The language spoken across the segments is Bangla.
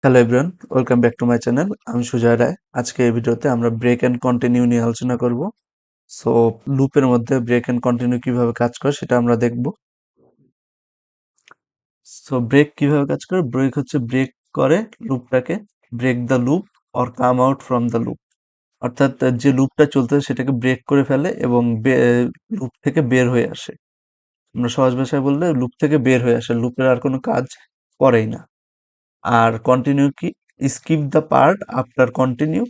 Hello everyone, welcome back to my channel. আমি সুজয় রায়। আজকে এই ভিডিওতে আমরা ব্রেক অ্যান্ড কন্টিনিউ নিয়ে আলোচনা করব। সো লুপের মধ্যে ব্রেক অ্যান্ড কন্টিনিউ কিভাবে কাজ করে সেটা আমরা দেখব। সো ব্রেক কিভাবে কাজ করে? ব্রেক হচ্ছে ব্রেক করে লুপটাকে, break the loop or come out from the loop. অর্থাৎ যে লুপটা চলতেছে সেটাকে ব্রেক করে ফেলে এবং লুপ থেকে বের হয়ে আসে। আমরা সহজ ভাষায় বললে লুপ থেকে বের হয়ে আসে, লুপের আর কোনো কাজ করেই না। আর কন্টিনিউ কি? Skip the part after continue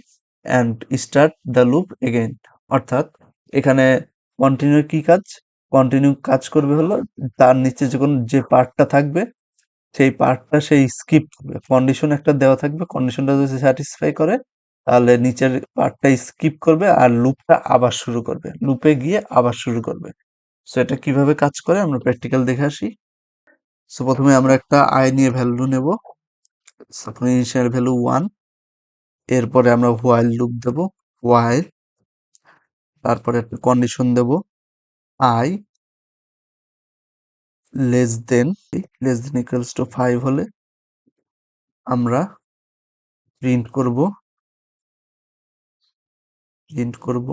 and start the loop again. অর্থাৎ এখানে কন্টিনিউ কি কাজ? কন্টিনিউ কাজ করবে হলো তার নিচে যখন যে পার্টটা থাকবে সেই পার্টটা সে স্কিপ করবে। কন্ডিশন একটা দেওয়া থাকবে, কন্ডিশনটা যদি স্যাটিসফাই করে তাহলে নিচের পার্টটা স্কিপ করবে আর লুপটা আবার শুরু করবে, লুপে গিয়ে আবার শুরু করবে। সো এটা কিভাবে কাজ করে আমরা প্র্যাকটিক্যাল দেখে আসি। সো প্রথমে আমরা একটা আই নিয়ে ভ্যালু নেব। সাপোজ ইনিশিয়াল ভ্যালু 1, এরপরে আমরা হোয়াইল লুপ দেব, হোয়াইল, তারপরে একটা কন্ডিশন দেব I less than equals to 5 হলে আমরা প্রিন্ট করব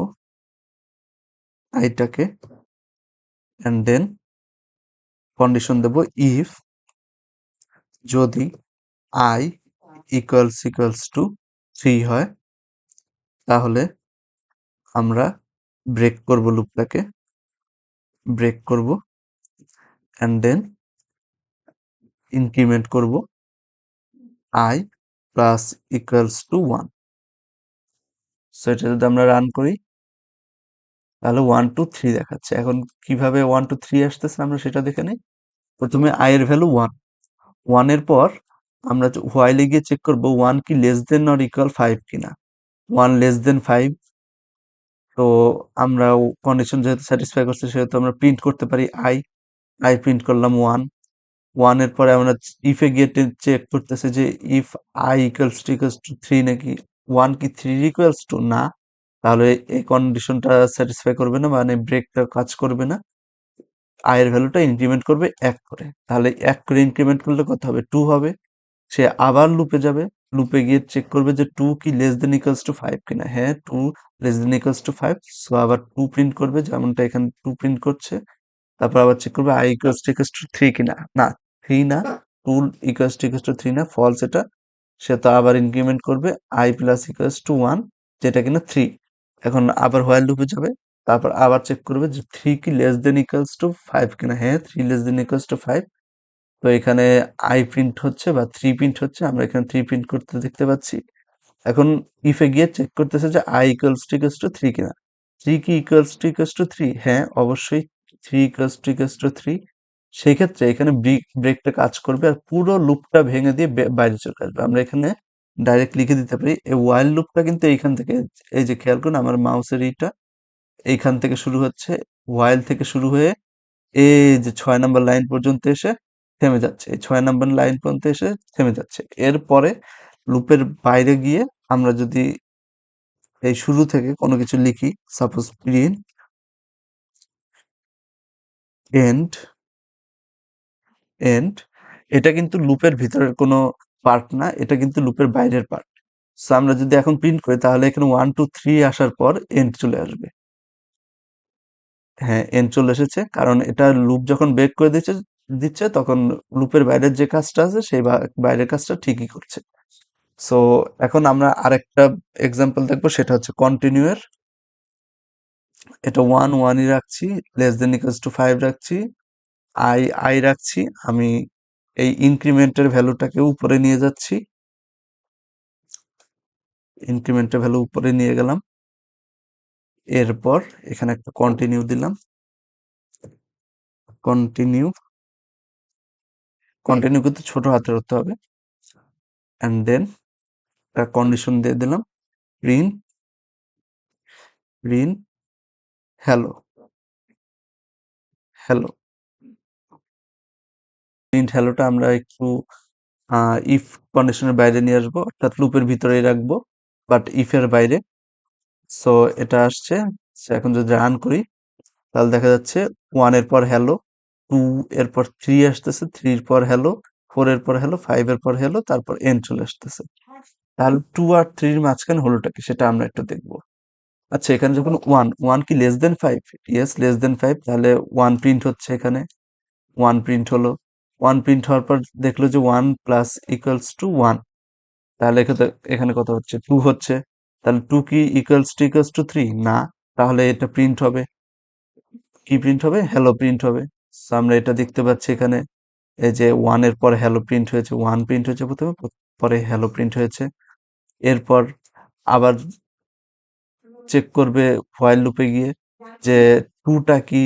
আইটাকে, অ্যান্ড দেন কন্ডিশন দেব ইফ যদি আই ইকুয়ালস টু 3 হয় তাহলে আমরা ব্রেক করব অ্যান্ড দেন ইনক্রিমেন্ট করব I plus equals to 1। So এটা যদি আমরা রান করি তাহলে 1 2 3 দেখাচ্ছে। এখন কিভাবে 1 2 3 আসতেছে আমরা সেটা দেখে নিই। প্রথমে i এর ভ্যালু 1, 1 এর পর আমরা হোয়াইলে গিয়ে চেক করব 1 কি লেস দেন নট ইকুয়াল 5 কিনা। 1 লেস দেন 5, তো আমরা কন্ডিশন যেহেতু স্যাটিসফাই করছে সেহেতু আমরা প্রিন্ট করতে পারি আই প্রিন্ট করলাম 1। 1 এর পরে আমরা ইফে গিয়ে চেক করতেছে যে ইফ আই ইকুয়ালস টু 3 নাকি 1 কি 3 ইকুয়ালস টু না, তাহলে এই কন্ডিশনটা স্যাটিসফাই করবে না, মানে ব্রেকটা কাজ করবে না। আয়ের ভ্যালুটা ইনক্রিমেন্ট করবে 1 করে, তাহলে 1 করে ইনক্রিমেন্ট করলে কত হবে? 2 হবে। সে আবার লুপে যাবে, লুপে গিয়ে চেক করবে যে 2 কি লেস দেন ইকুয়ালস টু 5 কিনা। হ্যাঁ, 2 less than equals to 5, so আবার 2 প্রিন্ট করবে, যেমনটা এখানে 2 প্রিন্ট করছে। তারপর আবার চেক করবে i ইকুয়ালস টু 3 কিনা। না, 3 না, 2 ইকুয়ালস টু 3 না, ফলস এটা। সে তো আবার ইনক্রিমেন্ট করবে i প্লাস ইকুয়ালস টু 1, যেটা কিনা 3। এখন আবার হোয়াইল লুপে যাবে, তারপর আবার চেক করবে যে 3 কি লেস দেন ইকুয়ালস টু 5 কিনা। হ্যাঁ, 3 লেস দেন ইকুয়ালস টু 5, তো এখানে i প্রিন্ট হচ্ছে বা 3 প্রিন্ট হচ্ছে, আমরা এখানে 3 প্রিন্ট করতে দেখতে পাচ্ছি। এখন ইফে গিয়ে চেক করতেছে যে i ইকুয়ালস টু 3 কিনা। 3 কি ইকুয়ালস টু 3? হ্যাঁ, অবশ্যই 3 ইকুয়ালস টু 3। সেই ক্ষেত্রে এখানে ব্রেকটা কাজ করবে আর পুরো লুপটা ভেঙে দিয়ে বাইরে চলে আসবে। আমরা এখানে ডাইরেক্ট লিখে দিতে পারি এই ওয়াইল লুপটা কিন্তু এইখান থেকে, এই যে খেয়াল করুন আমার মাউসের এইটা এইখান থেকে শুরু হচ্ছে, ওয়াইল থেকে শুরু হয়ে এই যে 6 নাম্বার লাইন পর্যন্ত এসে থেমে যাচ্ছে। এই 6 নাম্বার লাইন পর্যন্ত এসে থেমে যাচ্ছে। এরপরে লুপের বাইরে গিয়ে আমরা যদি এই শুরু থেকে কোনো কিছু লিখি, সাপোজ প্রিন্ট এন্ড এন্ড, এটা কিন্তু লুপের ভিতরের কোনো পার্ট না, এটা কিন্তু লুপের বাইরের পার্ট। সো আমরা যদি এখন প্রিন্ট করি তাহলে এখানে 1 2 3 আসার পর এন্ড চলে আসবে। হ্যাঁ, এন্ড চলে এসেছে, কারণ এটা লুপ যখন ব্রেক করে দিচ্ছে তখন লুপের বাইরের যে কাজটা আছে সেই বাইরের কাজটা ঠিকই করছে। সো এখন আমরা আরেকটা এক্সাম্পল দেখবো, সেটা হচ্ছে কন্টিনিউ এর। এটা 1 1ই রাখছি, লেস দেন ইকুয়ালস টু 5 রাখছি, আই রাখছি। আমি এই ইনক্রিমেন্টের ভ্যালুটাকে উপরে নিয়ে যাচ্ছি, ইনক্রিমেন্টের ভ্যালু উপরে নিয়ে গেলাম। এরপর এখানে একটা কন্টিনিউ দিলাম, কন্টিনিউ কন্টিনিউ কিন্তু ছোট হাতে হতে হবে, অ্যান্ড দেন একটা কন্ডিশন দিয়ে দিলাম print print hello hello. Print হ্যালোটা আমরা একটু ইফ কন্ডিশনের বাইরে নিয়ে আসবো, অর্থাৎ লুপের ভিতরেই রাখবো, বাট ইফের বাইরে। সো এটা আসছে। So এখন যদি রান করি তাহলে দেখা যাচ্ছে 1 এর পর হ্যালো, 2 এর পর 3 আসতেছে, 3 এর পর হ্যালো, 4 এর পরে হ্যালো, 5 এর পরে হ্যালো, তারপর এন চলে আসতেছে। তাহলে 2 আর 3 এর মাঝখানে হলোটা কি সেটা আমরা একটু দেখব। আচ্ছা, এখানে যখন 1 কি less than 5? Yes, less than 5, তাহলে 1 প্রিন্ট হচ্ছে এখানে। 1 প্রিন্ট হলো। 1 প্রিন্ট হওয়ার পর দেখলো যে 1 প্লাস ইকুয়ালস টু 1। তাহলে এখানে কত হচ্ছে? 2 হচ্ছে। তাহলে 2 কি ইকুয়ালস টু 3? না। তাহলে এটা প্রিন্ট হবে। কি প্রিন্ট হবে? হ্যালো প্রিন্ট হবে। সো আমরা এটা দেখতে পাচ্ছি এখানে। এই যে 1 এর পরে হ্যালো প্রিন্ট হয়েছে। 1 প্রিন্ট হয়েছে প্রথমে, পরে হ্যালো প্রিন্ট হয়েছে। এরপর আবার চেক করবে হোয়াইল লুপে গিয়ে যে 2 টা কি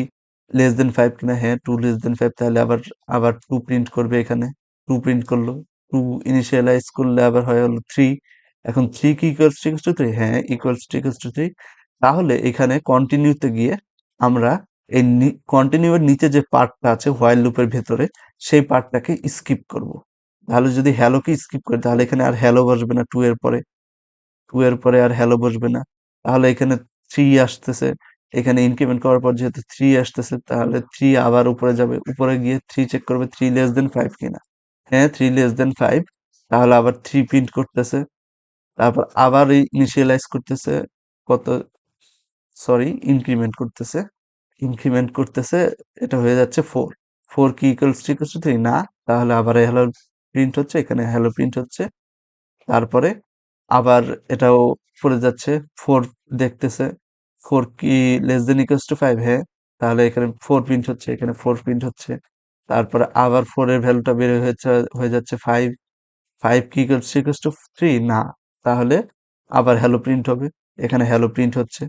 লেস দেন 5 কিনা। হ্যাঁ, 2 লেস দেন 5, তাহলে আবার আবার 2 প্রিন্ট করবে এখানে। 2 প্রিন্ট করলো। 2 ইনিশিয়ালাইজ করলে আবার হয় হলো 3। এখন 3 কি ইকুয়ালস টু 3? হ্যাঁ, ইকুয়ালস টু 3। তাহলে এখানে কন্টিনিউতে গিয়ে আমরা এই কন্টিনিউ এর নিচে যে পার্টটা আছে হোয়াইল লুপের ভেতরে, সেই পার্টটাকে স্কিপ করব। তাহলে যদি হ্যালোকে স্কিপ করি তাহলে এখানে আর হ্যালো বসবে না 2 এর পরে। 2 এর পরে আর হ্যালো বসবে না। তাহলে এখানে 3 আসতেছে। এখানে ইনক্রিমেন্ট করার পর যেহেতু 3 আসতেছে, তাহলে 3 আবার উপরে যাবে। উপরে গিয়ে 3 চেক করবে 3 লেস দেন 5 কিনা। হ্যাঁ, 3 লেস দেন 5। তাহলে আবার 3 প্রিন্ট করতেছে। তারপর আবার ইনিশিয়ালাইজ করতেছে। কত? সরি, ইনক্রিমেন্ট করতেছে। ইনক্রিমেন্ট করতেছে। এটা হয়ে যাচ্ছে 4। 4 কি ইকুয়ালস টু 3? না। তাহলে আবার হ্যালো প্রিন্ট হচ্ছে। এখানে হ্যালো প্রিন্ট হচ্ছে। তারপরে আবার এটাও পড়ে যাচ্ছে। 4 দেখতেছে। 4 কি লেস দেন ইকুয়ালস টু 5? হ্যাঁ। তাহলে এখানে 4 প্রিন্ট হচ্ছে, এখানে 4 প্রিন্ট হচ্ছে। তারপরে আবার 4 এর ভ্যালুটা বের হয়ে যাচ্ছে 5। 5 কি ইকুয়ালস টু 3? না। তাহলে আবার হ্যালো প্রিন্ট হবে। এখানে হ্যালো প্রিন্ট হচ্ছে।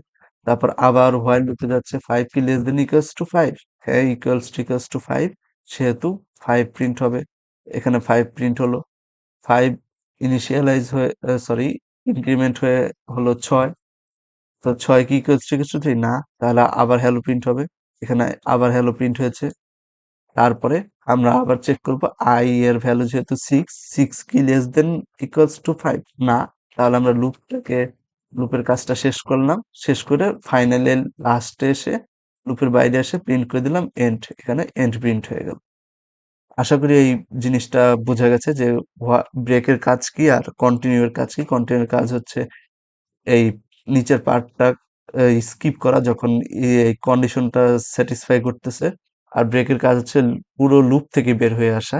তারপর আবার হোয়াইল লুপে যাচ্ছে। 5 কি লেস দেন ইকুয়ালস টু 5? হ্যাঁ, ইকুয়ালস টু 5। সেহেতু 5 প্রিন্ট হবে। এখানে 5 প্রিন্ট হলো। 5 ইনিশিয়ালাইজ হয়ে সরি, ইনক্রিমেন্ট হয়ে হলো 6। তো 6 কি ইকুয়ালস টু 3? না। তাহলে আবার হ্যালো প্রিন্ট হবে। এখানে আবার হ্যালো প্রিন্ট হয়েছে। তারপরে আমরা আবার চেক করব I এর ভ্যালু যেহেতু 6, 6 কি লেস দেন ইকুয়ালস টু 5? না। তাহলে আমরা লুপের কাজটা শেষ করলাম। শেষ করে ফাইনালি লাস্টে এসে লুপের বাইরে এসে প্রিন্ট করে দিলাম এন্ড। এখানে এন্ড প্রিন্ট হয়ে গেল। আশা করি এই জিনিসটা বোঝা গেছে যে ব্রেকের কাজ কি আর কন্টিনিউ এর কাজ কি। কন্টিনিউ এর কাজ হচ্ছে এই নিচের পার্টটা স্কিপ করা যখন এই কন্ডিশনটা স্যাটিসফাই করতেছে। আর ব্রেকের কাজ হচ্ছে পুরো লুপ থেকে বের হয়ে আসা।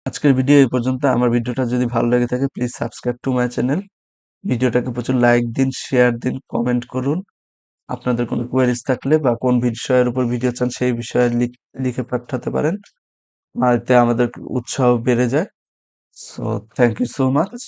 আজকের ভিডিও এই পর্যন্ত। আমার ভিডিওটা যদি ভালো লেগে থাকে please subscribe to my channel. ভিডিওটাকে প্রচুর লাইক দিন, শেয়ার দিন, কমেন্ট করুন। আপনাদের কোনো কোয়েরিজ থাকলে বা কোন বিষয়ের উপর ভিডিও চান সেই বিষয়ে লিখে পাঠাতে পারেন। আর এতে আমাদের উৎসাহ বেড়ে যায়। So thank you so much.